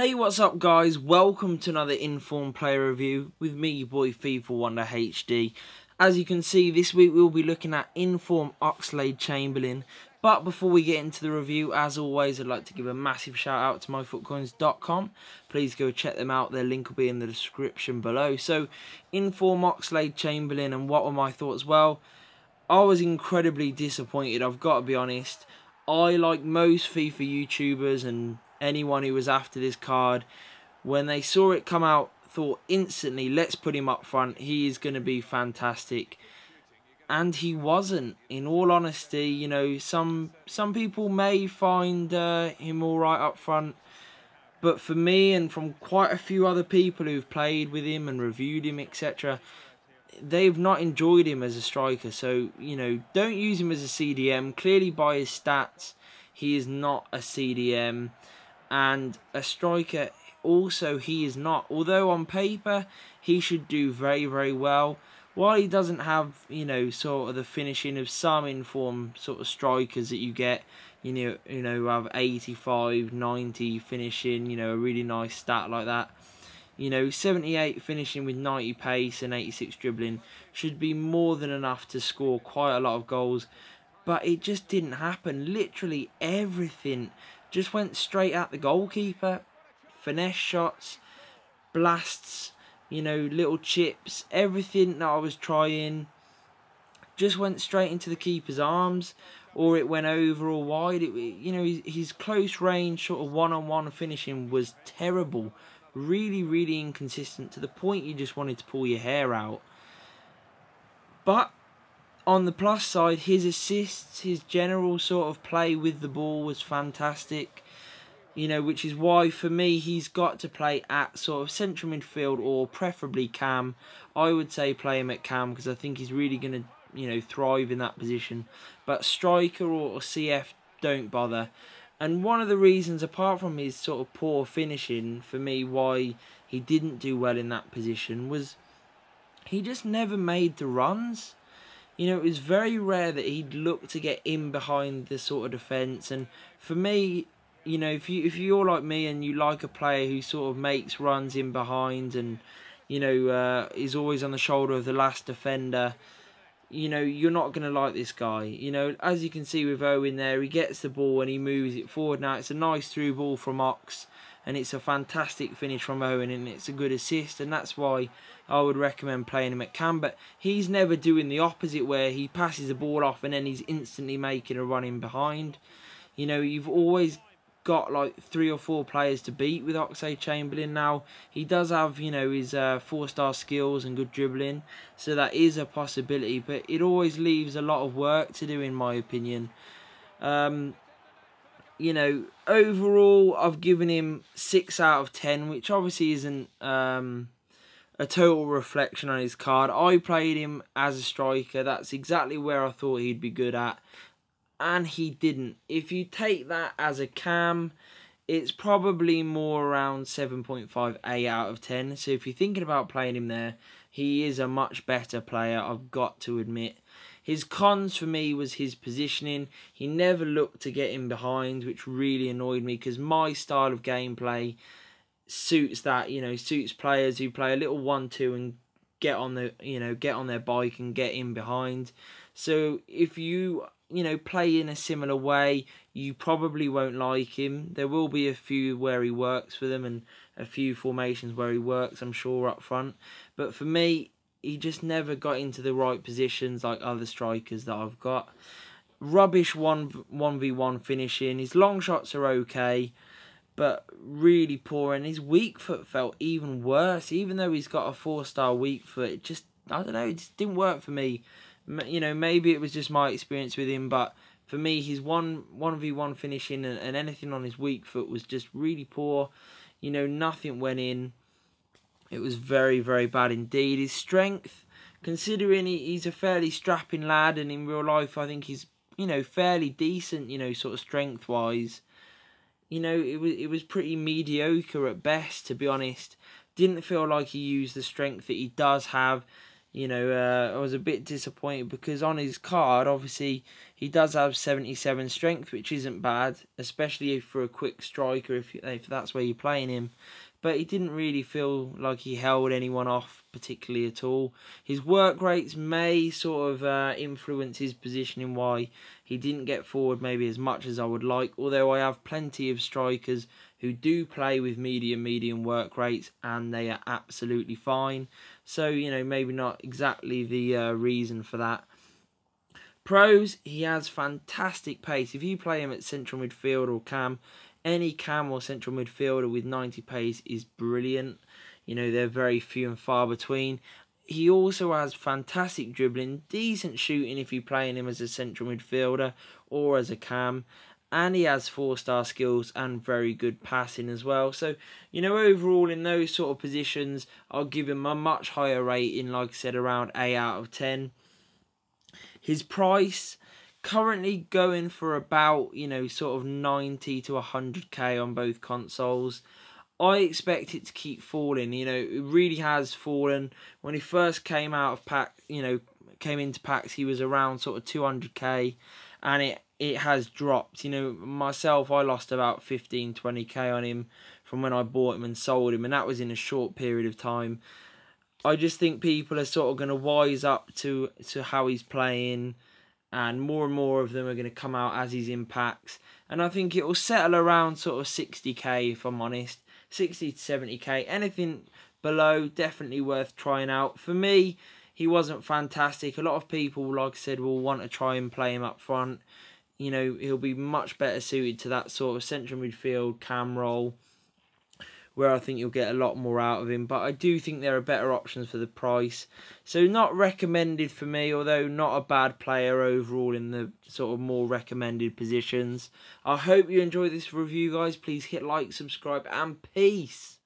Hey, what's up guys? Welcome to another Informed Player Review with me, your boy FIFA Wonder HD. As you can see, this week we'll be looking at Informed OXLADE Chamberlain. But before we get into the review, as always, I'd like to give a massive shout out to myfootcoins.com. Please go check them out, their link will be in the description below. So, Informed OXLADE Chamberlain, and what were my thoughts? Well, I was incredibly disappointed, I've got to be honest. I, like most FIFA YouTubers and anyone who was after this card, when they saw it come out, thought instantly, let's put him up front, he is going to be fantastic. And he wasn't. In all honesty, you know, some people may find him alright up front, but for me and from quite a few other people who've played with him and reviewed him, etc., they've not enjoyed him as a striker. So, you know, don't use him as a CDM. Clearly by his stats, he is not a CDM. And a striker, also, he is not. Although on paper, he should do very, very well. While he doesn't have, you know, sort of the finishing of some informed sort of strikers that you get, you know, who have 85, 90 finishing, you know, a really nice stat like that. You know, 78 finishing with 90 pace and 86 dribbling should be more than enough to score quite a lot of goals. But it just didn't happen. Literally everything just went straight at the goalkeeper. Finesse shots, blasts, you know, little chips. Everything that I was trying just went straight into the keeper's arms. Or it went over or wide. You know, his close range sort of one-on-one finishing was terrible. Really, really inconsistent to the point you just wanted to pull your hair out. But on the plus side, his assists, his general sort of play with the ball was fantastic. You know, which is why for me he's got to play at sort of central midfield or preferably cam. I would say play him at cam because I think he's really going to, you know, thrive in that position. But striker or CF, don't bother. And one of the reasons, apart from his sort of poor finishing, for me, why he didn't do well in that position was he just never made the runs. You know, it was very rare that he'd look to get in behind the sort of defence. And for me, you know, if you're like me and you like a player who sort of makes runs in behind and, you know, is always on the shoulder of the last defender, you know, you're not going to like this guy. You know, as you can see with Owen there, he gets the ball and he moves it forward. Now, it's a nice through ball from Ox, and it's a fantastic finish from Owen, and it's a good assist, and that's why I would recommend playing him at cam. But he's never doing the opposite, where he passes the ball off and then he's instantly making a run in behind. You know, you've always got like 3 or 4 players to beat with OXLADE Chamberlain. Now he does have, you know, his 4-star skills and good dribbling, so that is a possibility, but it always leaves a lot of work to do in my opinion. You know, overall I've given him 6 out of 10, which obviously isn't a total reflection on his card. I played him as a striker, that's exactly where I thought he'd be good at, and he didn't. If you take that as a cam, it's probably more around 7.5, 8 out of 10. So if you're thinking about playing him there, he is a much better player, I've got to admit. His cons for me was his positioning. He never looked to get in behind, which really annoyed me because my style of gameplay suits that, you know, suits players who play a little 1-2 and get on the, you know, get on their bike and get in behind. So if you know, play in a similar way, you probably won't like him. There will be a few where he works for them and a few formations where he works, I'm sure, up front. But for me, he just never got into the right positions like other strikers that I've got. Rubbish 1v1 finishing. His long shots are okay, but really poor. And his weak foot felt even worse. Even though he's got a 4-star weak foot, it just, I don't know, it just didn't work for me. You know, maybe it was just my experience with him, but for me, his 1v1 finishing and anything on his weak foot was just really poor. You know, nothing went in. It was very, very bad indeed. His strength, considering he's a fairly strapping lad, and in real life I think he's, you know, fairly decent, you know, sort of strength-wise. You know, it was pretty mediocre at best, to be honest. Didn't feel like he used the strength that he does have. I was a bit disappointed because on his card, obviously, he does have 77 strength, which isn't bad, especially for a quick striker if that's where you're playing him. But he didn't really feel like he held anyone off particularly at all. His work rates may sort of influence his positioning, why he didn't get forward maybe as much as I would like, although I have plenty of strikers who do play with medium work rates and they are absolutely fine. So, maybe not exactly the reason for that. Pros, he has fantastic pace. If you play him at central midfield or cam, any cam or central midfielder with 90 pace is brilliant. They're very few and far between. He also has fantastic dribbling, decent shooting if you're playing him as a central midfielder or as a cam. And he has 4-star skills and very good passing as well. So, overall in those sort of positions, I'll give him a much higher rating, like I said, around 8 out of 10. His price, currently going for about, sort of 90 to 100k on both consoles. I expect it to keep falling. It really has fallen. When he first came out of pack, came into packs, he was around sort of 200k, and it has dropped. Myself, I lost about 15-20k on him from when I bought him and sold him, and that was in a short period of time. I just think people are sort of going to wise up to how he's playing, and more of them are going to come out as he's in packs. And I think it will settle around sort of 60k, if I'm honest. 60 to 70k. Anything below, definitely worth trying out. For me, he wasn't fantastic. A lot of people, like I said, will want to try and play him up front. He'll be much better suited to that sort of central midfield cam role, where I think you'll get a lot more out of him. But I do think there are better options for the price. So not recommended for me, although not a bad player overall in the sort of more recommended positions. I hope you enjoyed this review, guys. Please hit like, subscribe, and peace.